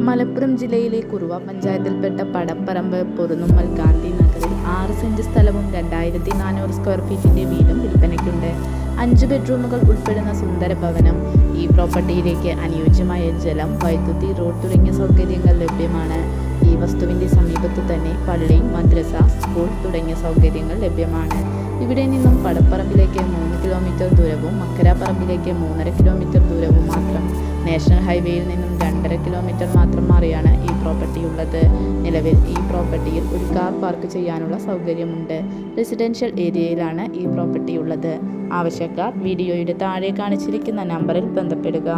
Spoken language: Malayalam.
മലപ്പുറം ജില്ലയിലെ കുറുവ പഞ്ചായത്തിൽപ്പെട്ട പടപ്പറമ്പ് പൊറുന്നുമ്മൽ ഗാന്ധി നഗറിൽ 6 സെന്റ് സ്ഥലവും 2400 സ്ക്വയർ ഫീറ്റിന്റെ വീടും വിൽപ്പനയ്ക്കുണ്ട്. 5 ബെഡ്റൂമുകൾ ഉൾപ്പെടുന്ന സുന്ദര ഭവനം. ഈ പ്രോപ്പർട്ടിയിലേക്ക് അനുയോജ്യമായ ജലം, വൈദ്യുതി, റോഡ് തുടങ്ങിയ സൗകര്യങ്ങൾ ലഭ്യമാണ്. ഈ വസ്തുവിന്റെ സമീപത്തു തന്നെ പള്ളി, മദ്രസ, സ്കൂൾ തുടങ്ങിയ സൗകര്യങ്ങൾ ലഭ്യമാണ്. ഇവിടെ നിന്നും പടപ്പറമ്പിലേക്ക് 3 കിലോമീറ്റർ ദൂരവും മക്കരാപ്പറമ്പിലേക്ക് 3.5 കിലോമീറ്റർ ദൂരവും മാത്രം. നാഷണൽ ഹൈവേയിൽ നിന്നും 2.5 കിലോമീറ്റർ മാത്രം മാറിയാണ് ഈ പ്രോപ്പർട്ടി ഉള്ളത്. നിലവിൽ ഈ പ്രോപ്പർട്ടിയിൽ ഒരു കാർ പാർക്ക് ചെയ്യാനുള്ള സൗകര്യമുണ്ട്. റെസിഡൻഷ്യൽ ഏരിയയിലാണ് ഈ പ്രോപ്പർട്ടി ഉള്ളത്. ആവശ്യക്കാർ വീഡിയോയുടെ താഴെ കാണിച്ചിരിക്കുന്ന നമ്പറിൽ ബന്ധപ്പെടുക.